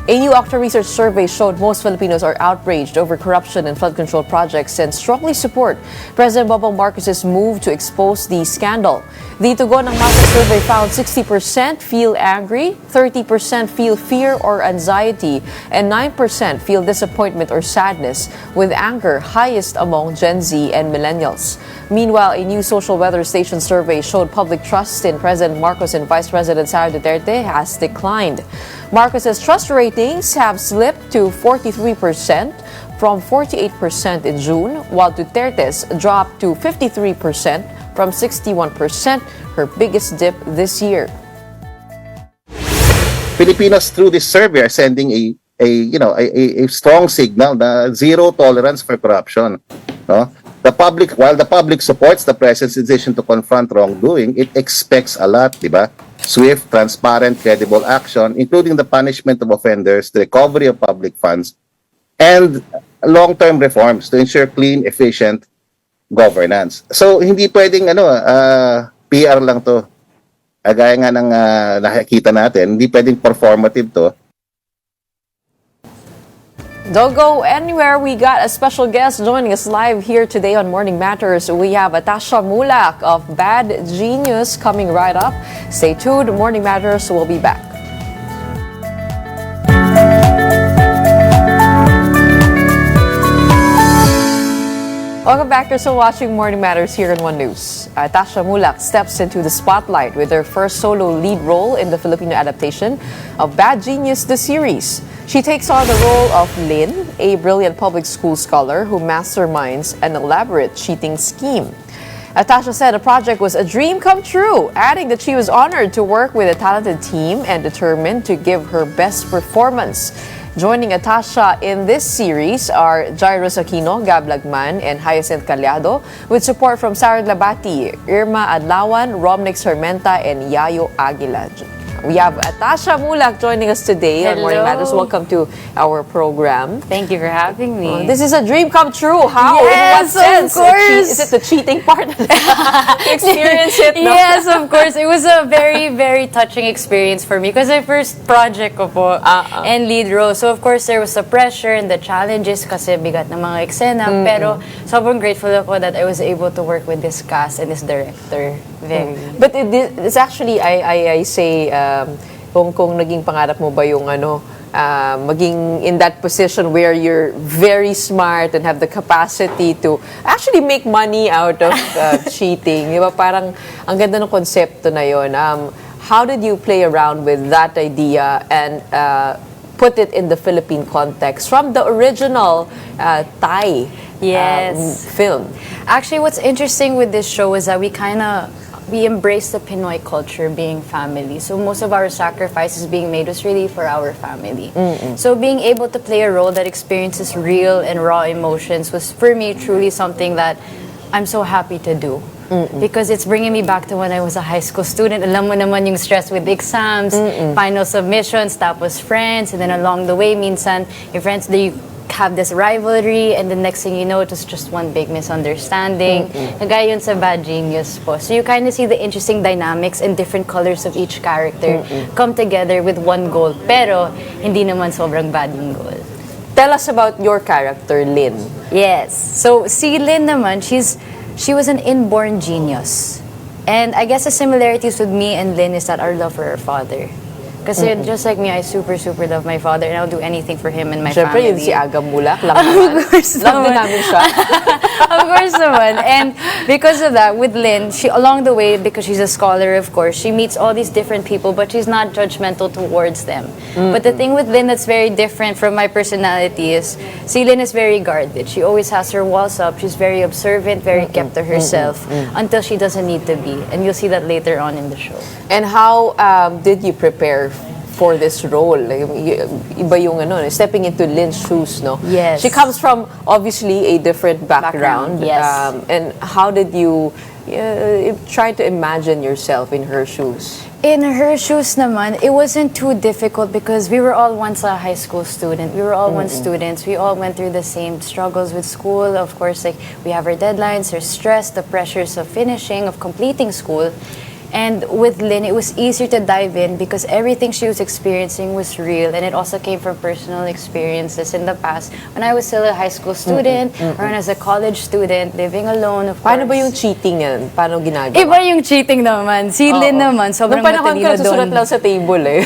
A new Octa research survey showed most Filipinos are outraged over corruption in flood control projects and strongly support President Bongbong Marcos's move to expose the scandal. The tugon ng Masa survey found 60% feel angry, 30% feel fear or anxiety, and 9% feel disappointment or sadness, with anger highest among Gen Z and millennials. Meanwhile, a new social weather station survey showed public trust in President Marcos and Vice President Sara Duterte has declined. Marcos's trust ratings have slipped to 43% from 48% in June, while Duterte's dropped to 53% from 61%, her biggest dip this year. Filipinos through this survey are sending a strong signal na zero tolerance for corruption. No? While the public supports the president's decision to confront wrongdoing, it expects a lot, di ba? Swift, transparent, credible action, including the punishment of offenders, the recovery of public funds, and long-term reforms to ensure clean, efficient governance. So, hindi pwedeng PR lang to. Gaya nga ng nakikita natin, hindi pwedeng performative to. Don't go anywhere. We got a special guest joining us live here today on Morning Matters. We have Atasha Mulak of Bad Genius coming right up. Stay tuned. Morning Matters will be back. Welcome back. You're still watching Morning Matters here in One News. Tasha Mulak steps into the spotlight with her first solo lead role in the Filipino adaptation of Bad Genius, the series. She takes on the role of Lynn, a brilliant public school scholar who masterminds an elaborate cheating scheme. Tasha said the project was a dream come true, adding that she was honored to work with a talented team and determined to give her best performance. Joining Atasha in this series are Jairus Aquino, Gab Lagman, and Hyacinth Calyado, with support from Sara Labati, Irma Adlawan, Romnix Hermenta, and Yayo Aguila. We have Atasha Mulak joining us today on Morning Matters. Welcome to our program. Thank you for having me. This is a dream come true. How? Yes, in what sense? of course. Is it the cheating part? Experience it? No? Yes, of course. It was a very, very touching experience for me because my first project ko po and lead role. So of course there was the pressure and the challenges kasi bigat ng mga eksena. Pero sobrang grateful ako that I was able to work with this cast and this director. Very. But it's actually, I say, kung naging pangarap mo ba yung maging in that position where you're very smart and have the capacity to actually make money out of cheating. Di ba? Parang ang ganda ng konsepto na yun. How did you play around with that idea and put it in the Philippine context from the original Thai film? Actually, what's interesting with this show is that we embrace the Pinoy culture, being family. So most of our sacrifices being made was really for our family. So being able to play a role that experiences real and raw emotions was for me truly something that I'm so happy to do. Because it's bringing me back to when I was a high school student. Alam mo naman yung stress with exams, final submissions, tapos friends, and then along the way, minsan, your friends, they have this rivalry, and the next thing you know, it was just one big misunderstanding. Kagaya yun sa Bad Genius po. So you kind of see the interesting dynamics and different colors of each character come together with one goal, pero hindi naman sobrang bad yung goal. Tell us about your character, Lynn. Yes. So si Lynn naman, she was an inborn genius. And I guess the similarities with me and Lynn is that our love for her father. Kasi just like me, I super love my father and I'll do anything for him and my Siyempre, family. yun si Aga Mulak lang naman. Of course Love din naman. namin siya. Of course naman. And because of that, with Lynn, she along the way, because she's a scholar, of course, she meets all these different people, but she's not judgmental towards them. But the thing with Lynn that's very different from my personality is, si Lynn is very guarded. She always has her walls up. She's very observant, very kept to herself until she doesn't need to be. And you'll see that later on in the show. And how did you prepare for this role? Like, iba yung stepping into Lynn's shoes, no? Yes. She comes from obviously a different background. Yes. And how did you try to imagine yourself in her shoes? In her shoes naman, it wasn't too difficult because we were all once a high school student. We were all once students. We all went through the same struggles with school. Of course, like we have our deadlines, our stress, the pressures of finishing, of completing school. And with Lynn, it was easier to dive in because everything she was experiencing was real, and it also came from personal experiences in the past. When I was still a high school student, or when I was a college student, living alone, of Paano ba course. yung cheating yan? Paano ginagawa? Iba yung cheating naman. Si Lynn naman, sobrang Nung panahon matalino ka, susulat doon. lang sa table eh.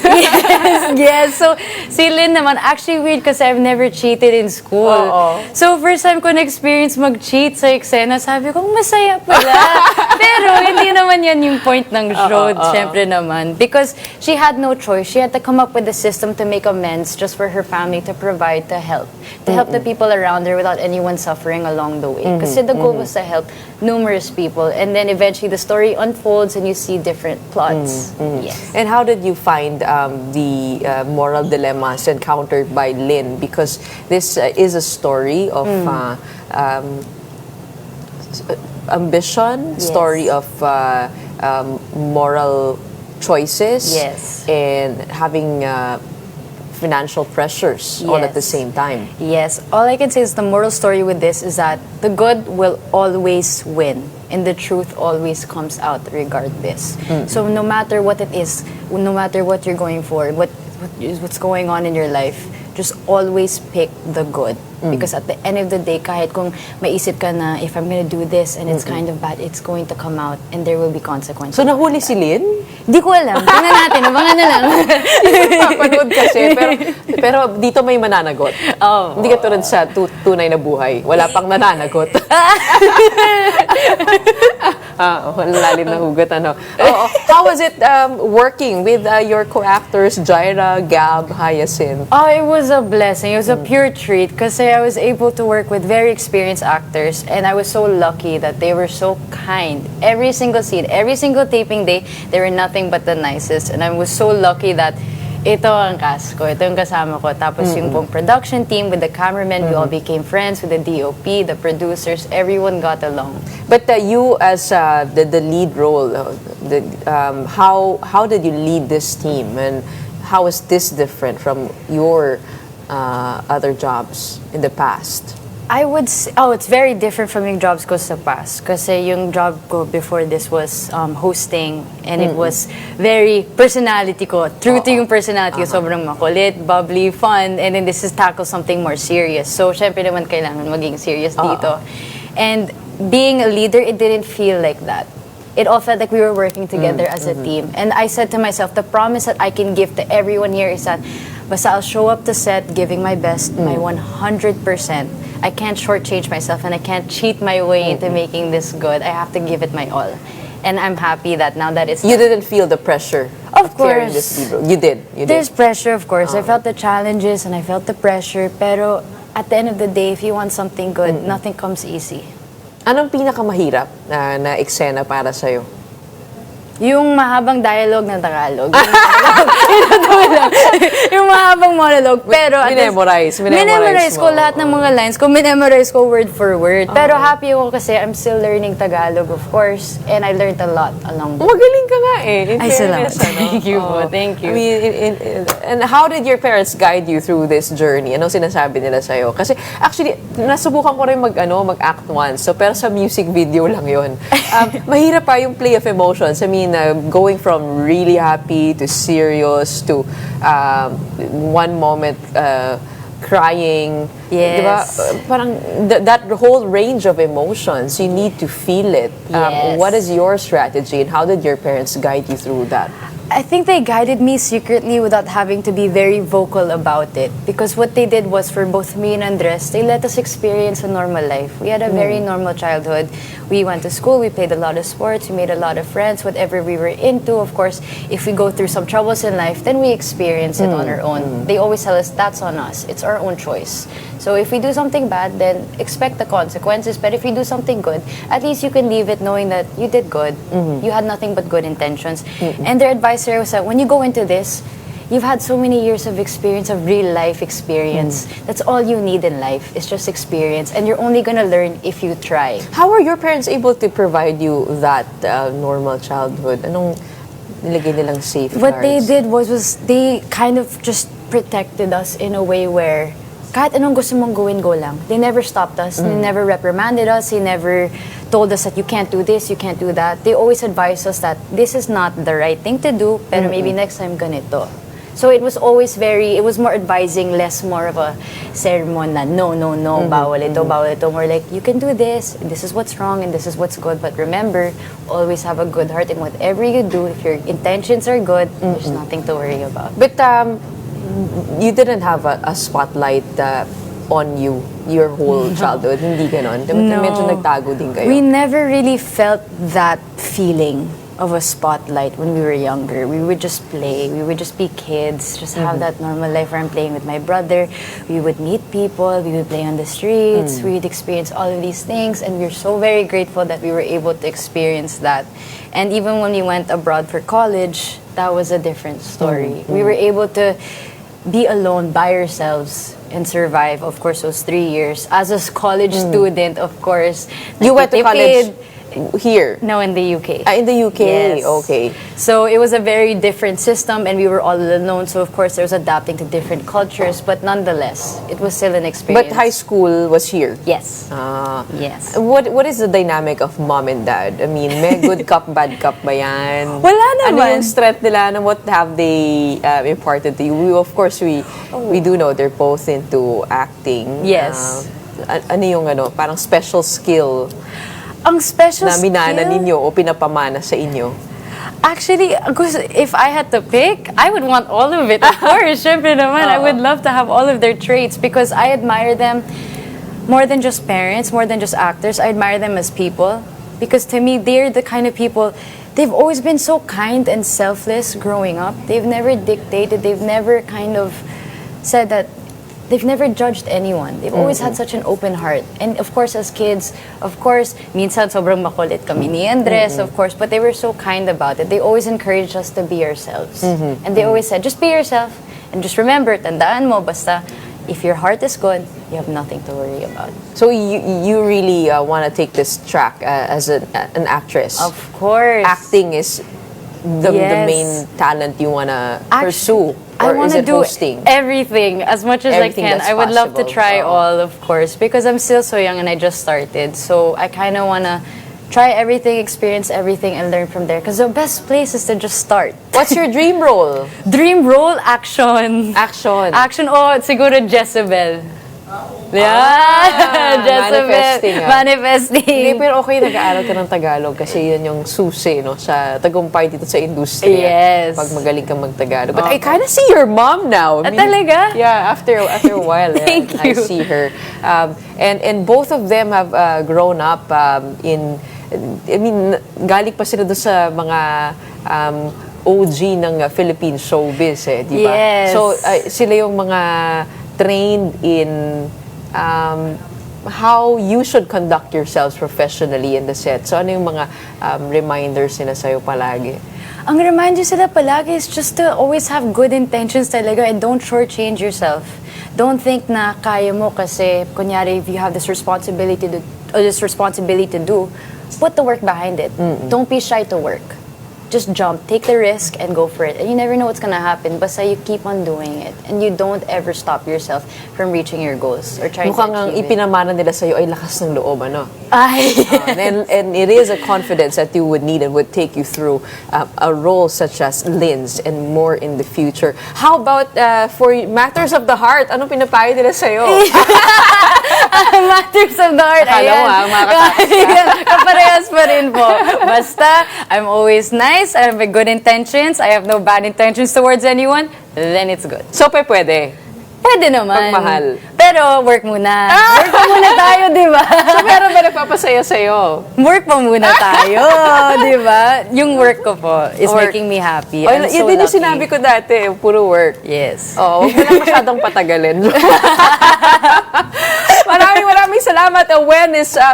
Yes. So, si Lynn naman, actually weird kasi I've never cheated in school. So, first time ko na-experience mag-cheat sa eksena, sabi ko, masaya pala. Pero, hindi naman yan yung point ng show, syempre naman. Because she had no choice. She had to come up with a system to make amends just for her family, to provide, to help. To help the people around her without anyone suffering along the way. Kasi the goal was to help numerous people. And then eventually the story unfolds and you see different plots. Yes. And how did you find the moral dilemmas encountered by Lynn? Because this is a story of ambition, Yes. story of moral choices, Yes. and having financial pressures all at the Yes. same time. Yes, all I can say is the moral story with this is that the good will always win and the truth always comes out regardless. So no matter what it is, no matter what you're going for, what's going on in your life, just always pick the good. Because at the end of the day, kahit kung maisip ka na, if I'm gonna do this and it's kind of bad, it's going to come out and there will be consequences. So nahuli si Lynn? Di ko alam. Tingnan natin. Abangan na lang. Papanood kasi, pero dito may mananagot. Hindi ka tulad sa tunay na buhay. Wala pang nananagot. Lalim na hugot, ano. How was it working with your co-actors, Jaira, Gab, Hyacinth? Oh, it was a blessing. It was a pure treat kasi I was able to work with very experienced actors and I was so lucky that they were so kind. Every single scene, every single taping day, they were nothing but the nicest. And I was so lucky that ito ang cast ko, ito yung kasama ko. Tapos yung buong production team with the cameramen, we all became friends with the DOP, the producers, everyone got along. But you as the lead role, how did you lead this team, and how is this different from your other jobs in the past? I would say, it's very different from yung jobs ko sa past. Kasi yung job ko before this was hosting and it was very personality ko. True to yung personality ko, sobrang makulit, bubbly, fun, and then this is tackle something more serious. So, syempre naman kailangan maging serious dito. And being a leader, it didn't feel like that. It all felt like we were working together as a team. And I said to myself, the promise that I can give to everyone here is that basta I'll show up to set giving my best, my 100%. I can't shortchange myself and I can't cheat my way into making this good. I have to give it my all. And I'm happy that now that it's You done. didn't feel the pressure Of carrying course. this lead role. You did. There's pressure, of course. I felt the challenges and I felt the pressure. Pero at the end of the day, if you want something good, nothing comes easy. Anong pinakamahirap na eksena para sa'yo? Yung mahabang dialogue ng Tagalog. Yung mahabang monologue. Pero Minemorize ko mo. lahat ng mga lines ko. Minemorize ko word for word. Pero happy ako kasi I'm still learning Tagalog, of course. And I learned a lot along the way. Magaling ka nga eh. In Ay, fairness, salamat. Thank you po. Thank you. I mean, and how did your parents guide you through this journey? Anong sinasabi nila sa'yo? Kasi actually, nasubukan ko rin mag-act once. So, pero sa music video lang yun. Mahirap pa yung play of emotions. I mean, going from really happy to serious to one moment crying. Yes. Diba? Parang that whole range of emotions, you need to feel it. Yes. What is your strategy and how did your parents guide you through that? I think they guided me secretly without having to be very vocal about it. Because what they did was, for both me and Andres, they let us experience a normal life. We had a very normal childhood. We went to school, we played a lot of sports, we made a lot of friends, whatever we were into. Of course, if we go through some troubles in life, then we experience it on our own. They always tell us that's on us. It's our own choice. So if we do something bad, then expect the consequences. But if you do something good, at least you can leave it knowing that you did good. You had nothing but good intentions. And their advice there was that when you go into this, you've had so many years of experience, of real life experience. That's all you need in life. It's just experience. And you're only gonna learn if you try. How are your parents able to provide you that normal childhood? Anong nilagay nilang safeguards? What they did was they kind of just protected us in a way where kahit anong gusto mong gawin, go lang. They never stopped us. They never reprimanded us. They never told us that you can't do this, you can't do that. They always advised us that this is not the right thing to do, pero maybe next time ganito. So it was always it was more advising, less more of a sermon na no, bawal ito. More like, you can do this is what's wrong, and this is what's good. But remember, always have a good heart in whatever you do. If your intentions are good, there's nothing to worry about. But you didn't have a spotlight on you your whole childhood. Hindi ganon. No. Medyo nagtago din kayo. We never really felt that feeling of a spotlight when we were younger. We would just play. We would just be kids, just have that normal life where I'm playing with my brother. We would meet people. We would play on the streets. We would experience all of these things, and we're so very grateful that we were able to experience that. And even when we went abroad for college, that was a different story. We were able to be alone by ourselves and survive, of course, those 3 years. As a college student, of course. You went to college here? No, in the UK. In the UK, Yes. okay. So it was a very different system, and we were all alone. So of course, there was adapting to different cultures, but nonetheless, it was still an experience. But high school was here? Yes. Yes. Yes. What is the dynamic of mom and dad? I mean, may good cup, bad cup ba yan? Wala Ano naman. yung strength nila? And what have they imparted to you? Of course, we do know they're both into acting. Yes. Ano yung parang special skill Ang special na minana skill? ninyo o pinapamana sa inyo? Actually, if I had to pick, I would want all of it. Of course, syempre naman. I would love to have all of their traits because I admire them more than just parents, more than just actors. I admire them as people because to me, they're the kind of people. They've always been so kind and selfless growing up. They've never dictated. They've never kind of said that. They've never judged anyone. They've always had such an open heart. And of course, as kids, of course, minsan sobrang makulit kami ni Andres, of course, but they were so kind about it. They always encouraged us to be ourselves. And they always said, just be yourself. And just remember, tandaan mo, basta, if your heart is good, you have nothing to worry about. So you really want to take this track as an actress? Of course. Acting is the Yes. main talent you want to pursue? I Or want is to it do hosting? everything as much as Everything I can. that's I would love to possible. try Oo. all, of course, because I'm still so young and I just started. So I kind of want to try everything, experience everything, and learn from there. Because the best place is to just start. What's your dream role? Dream role, action. Action. Action, siguro Jezebel. Jezebel. Manifesting, ah. Manifesting. Hindi, pero okay, nag-aaral ka ng Tagalog kasi yan yung susi, no, sa tagumpay dito sa industriya. Yes. Pag magaling kang mag-Tagalog. But I kind of see your mom now. I mean, talaga? Yeah, after a while, Thank I you. see her. And both of them have grown up in, I mean, galing pa sila doon sa mga OG ng Philippine showbiz, di ba? Yes. So, sila yung mga trained in how you should conduct yourselves professionally in the set. So, ano yung mga reminders nila sa'yo palagi? Ang reminder sila palagi is just to always have good intentions talaga and don't shortchange yourself. Don't think na kaya mo kasi, kunyari, if you have this responsibility to do, put the work behind it. Don't be shy to work. Just jump, take the risk, and go for it. And you never know what's gonna happen, basta you keep on doing it. And you don't ever stop yourself from reaching your goals or trying Mukhang to ang achieve it. ipinamana nila sa'yo ay lakas ng loob, ano? Ay! And it is a confidence that you would need and would take you through a role such as Lynn's and more in the future. How about for matters of the heart? Anong pinapayo nila sa'yo? Matters of the heart. Akala mo, makakatakas ka. Ayan, kaparehas pa rin po. Basta, I'm always nice, I have good intentions, I have no bad intentions towards anyone, then it's good. So, pwede. Pwede naman. Pagmahal. Pero work muna. Work pa muna tayo, di ba? So, meron ba nagpapasaya sa'yo? Work pa muna tayo, di ba? Yung work ko po is Work. making me happy. Oh, I'm yun so din yung lucky. sinabi ko dati, puro work. Yes. Oh, huwag mo na masyadong patagalin. maraming salamat.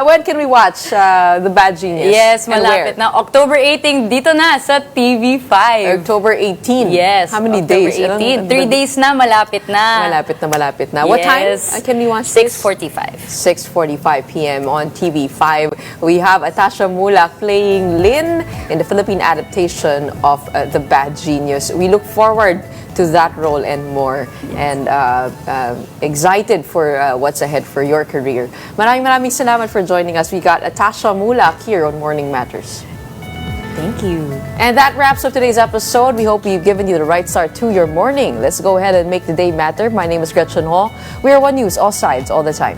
When can we watch The Bad Genius? Yes, And malapit where? na. October 18, dito na sa TV5. October 18. Yes. How many October days? 18. 3 days na, malapit na. Malapit na. What time can we watch this? 6:45. 6:45 p.m. on TV5. We have Atasha Mulak playing Lynn in the Philippine adaptation of The Bad Genius. We look forward to that role and more. And excited for what's ahead for your career. Maraming salamat for joining us. We got Atasha Mulak here on Morning Matters. Thank you. And that wraps up today's episode. We hope we've given you the right start to your morning. Let's go ahead and make the day matter. My name is Gretchen Ho. We are One News, all sides, all the time.